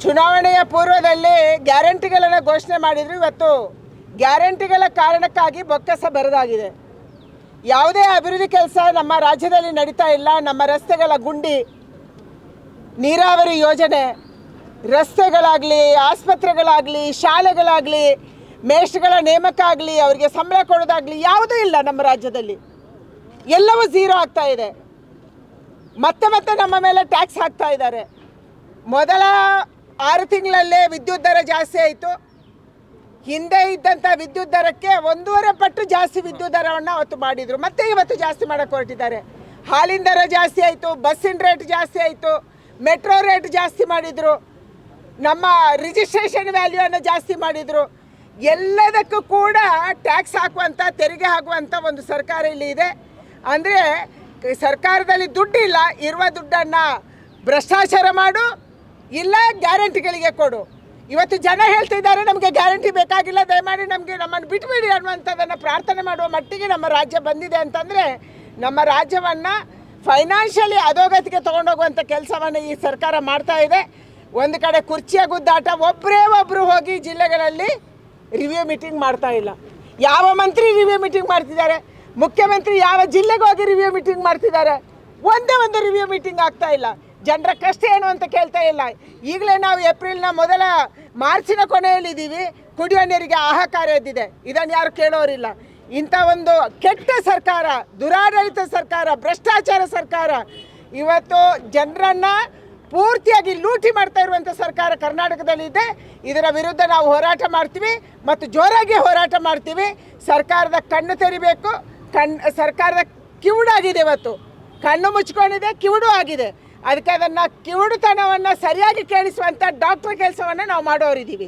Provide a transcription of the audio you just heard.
ಚುನಾವಣೆಯ ಪೂರ್ವದಲ್ಲಿ ಗ್ಯಾರಂಟಿಗಳನ್ನು ಘೋಷಣೆ ಮಾಡಿದ್ರು. ಇವತ್ತು ಗ್ಯಾರಂಟಿಗಳ ಕಾರಣಕ್ಕಾಗಿ ಬೊಕ್ಕಸ ಬರದಾಗಿದೆ. ಯಾವುದೇ ಅಭಿವೃದ್ಧಿ ಕೆಲಸ ನಮ್ಮ ರಾಜ್ಯದಲ್ಲಿ ನಡೀತಾ ಇಲ್ಲ. ನಮ್ಮ ರಸ್ತೆಗಳ ಗುಂಡಿ, ನೀರಾವರಿ ಯೋಜನೆ, ರಸ್ತೆಗಳಾಗಲಿ, ಆಸ್ಪತ್ರೆಗಳಾಗಲಿ, ಶಾಲೆಗಳಾಗಲಿ, ಮೇಷ್ಟ್ಗಳ ನೇಮಕ ಆಗಲಿ, ಅವರಿಗೆ ಸಂಬಳ ಕೊಡೋದಾಗಲಿ ಯಾವುದೂ ಇಲ್ಲ ನಮ್ಮ ರಾಜ್ಯದಲ್ಲಿ. ಎಲ್ಲವೂ ಝೀರೋ ಆಗ್ತಾ ಇದೆ. ಮತ್ತೆ ಮತ್ತೆ ನಮ್ಮ ಮೇಲೆ ಟ್ಯಾಕ್ಸ್ ಹಾಕ್ತಾ ಇದ್ದಾರೆ. ಮೊದಲ 6 ತಿಂಗಳಲ್ಲೇ ವಿದ್ಯುತ್ ದರ ಜಾಸ್ತಿ ಆಯಿತು. ಹಿಂದೆ ಇದ್ದಂಥ ವಿದ್ಯುತ್ ದರಕ್ಕೆ 1.5 ಪಟ್ಟು ಜಾಸ್ತಿ ವಿದ್ಯುತ್ ದರವನ್ನು ಅವತ್ತು ಮಾಡಿದರು. ಮತ್ತೆ ಇವತ್ತು ಜಾಸ್ತಿ ಮಾಡೋಕ್ಕೆ ಹೊರಟಿದ್ದಾರೆ. ಹಾಲಿನ ದರ ಜಾಸ್ತಿ ಆಯಿತು, ಬಸ್ಸಿನ ರೇಟ್ ಜಾಸ್ತಿ ಆಯಿತು, ಮೆಟ್ರೋ ರೇಟ್ ಜಾಸ್ತಿ ಮಾಡಿದರು, ನಮ್ಮ ರಿಜಿಸ್ಟ್ರೇಷನ್ ವ್ಯಾಲ್ಯೂವನ್ನು ಜಾಸ್ತಿ ಮಾಡಿದರು. ಎಲ್ಲದಕ್ಕೂ ಕೂಡ ಟ್ಯಾಕ್ಸ್ ಹಾಕುವಂಥ, ತೆರಿಗೆ ಹಾಕುವಂಥ ಒಂದು ಸರ್ಕಾರ ಇಲ್ಲಿ ಇದೆ. ಅಂದರೆ ಸರ್ಕಾರದಲ್ಲಿ ದುಡ್ಡಿಲ್ಲ, ಇರುವ ದುಡ್ಡನ್ನು ಭ್ರಷ್ಟಾಚಾರ ಮಾಡು, ಇಲ್ಲ ಗ್ಯಾರಂಟಿಗಳಿಗೆ ಕೊಡು. ಇವತ್ತು ಜನ ಹೇಳ್ತಿದ್ದಾರೆ ನಮಗೆ ಗ್ಯಾರಂಟಿ ಬೇಕಾಗಿಲ್ಲ, ದಯಮಾಡಿ ನಮ್ಮನ್ನು ಬಿಟ್ಬಿಡಿ ಅನ್ನುವಂಥದ್ದನ್ನು ಪ್ರಾರ್ಥನೆ ಮಾಡುವ ಮಟ್ಟಿಗೆ ನಮ್ಮ ರಾಜ್ಯ ಬಂದಿದೆ. ಅಂತಂದರೆ ನಮ್ಮ ರಾಜ್ಯವನ್ನು ಫೈನಾನ್ಷಿಯಲಿ ಅಧೋಗತಿಗೆ ತೊಗೊಂಡೋಗುವಂಥ ಕೆಲಸವನ್ನು ಈ ಸರ್ಕಾರ ಮಾಡ್ತಾ ಇದೆ. ಒಂದು ಕಡೆ ಕುರ್ಚಿಯ ಗುದ್ದಾಟ, ಒಬ್ಬರು ಹೋಗಿ ಜಿಲ್ಲೆಗಳಲ್ಲಿ ರಿವ್ಯೂ ಮೀಟಿಂಗ್ ಮಾಡ್ತಾ ಇಲ್ಲ. ಯಾವ ಮಂತ್ರಿ ರಿವ್ಯೂ ಮೀಟಿಂಗ್ ಮಾಡ್ತಿದ್ದಾರೆ? ಮುಖ್ಯಮಂತ್ರಿ ಯಾವ ಜಿಲ್ಲೆಗೆ ಹೋಗಿ ರಿವ್ಯೂ ಮೀಟಿಂಗ್ ಮಾಡ್ತಿದ್ದಾರೆ? ಒಂದೇ ಒಂದು ರಿವ್ಯೂ ಮೀಟಿಂಗ್ ಆಗ್ತಾ ಇಲ್ಲ. ಜನರ ಕಷ್ಟ ಏನು ಅಂತ ಕೇಳ್ತಾ ಇಲ್ಲ. ಈಗಲೇ ನಾವು ಏಪ್ರಿಲ್ನ ಮಾರ್ಚಿನ ಕೊನೆಯಲ್ಲಿದ್ದೀವಿ. ಕುಡಿಯೋ ನೀರಿಗೆ ಹಾಹಾಕಾರ ಎದ್ದಿದೆ. ಇದನ್ನು ಯಾರು ಕೇಳೋರಿಲ್ಲ. ಇಂಥ ಒಂದು ಕೆಟ್ಟ ಸರ್ಕಾರ, ದುರಾಡಳಿತ ಸರ್ಕಾರ, ಭ್ರಷ್ಟಾಚಾರ ಸರ್ಕಾರ, ಇವತ್ತು ಜನರನ್ನು ಪೂರ್ತಿಯಾಗಿ ಲೂಟಿ ಮಾಡ್ತಾ ಇರುವಂಥ ಸರ್ಕಾರ ಕರ್ನಾಟಕದಲ್ಲಿದೆ. ಇದರ ವಿರುದ್ಧ ನಾವು ಹೋರಾಟ ಮಾಡ್ತೀವಿ ಮತ್ತು ಜೋರಾಗಿ ಹೋರಾಟ ಮಾಡ್ತೀವಿ. ಸರ್ಕಾರದ ಕಣ್ಣು ತೆರಿಬೇಕು. ಸರ್ಕಾರದ ಕಿವುಡಾಗಿದೆ. ಇವತ್ತು ಕಣ್ಣು ಮುಚ್ಕೊಂಡಿದೆ, ಕಿವುಡು ಆಗಿದೆ. ಅದಕ್ಕೆ ಅದನ್ನು ಕಿವುಡುತನವನ್ನು ಸರಿಯಾಗಿ ಕೇಳಿಸುವಂಥ ಡಾಕ್ಟರ್ ಕೆಲಸವನ್ನು ನಾವು ಮಾಡೋರಿದ್ದೀವಿ.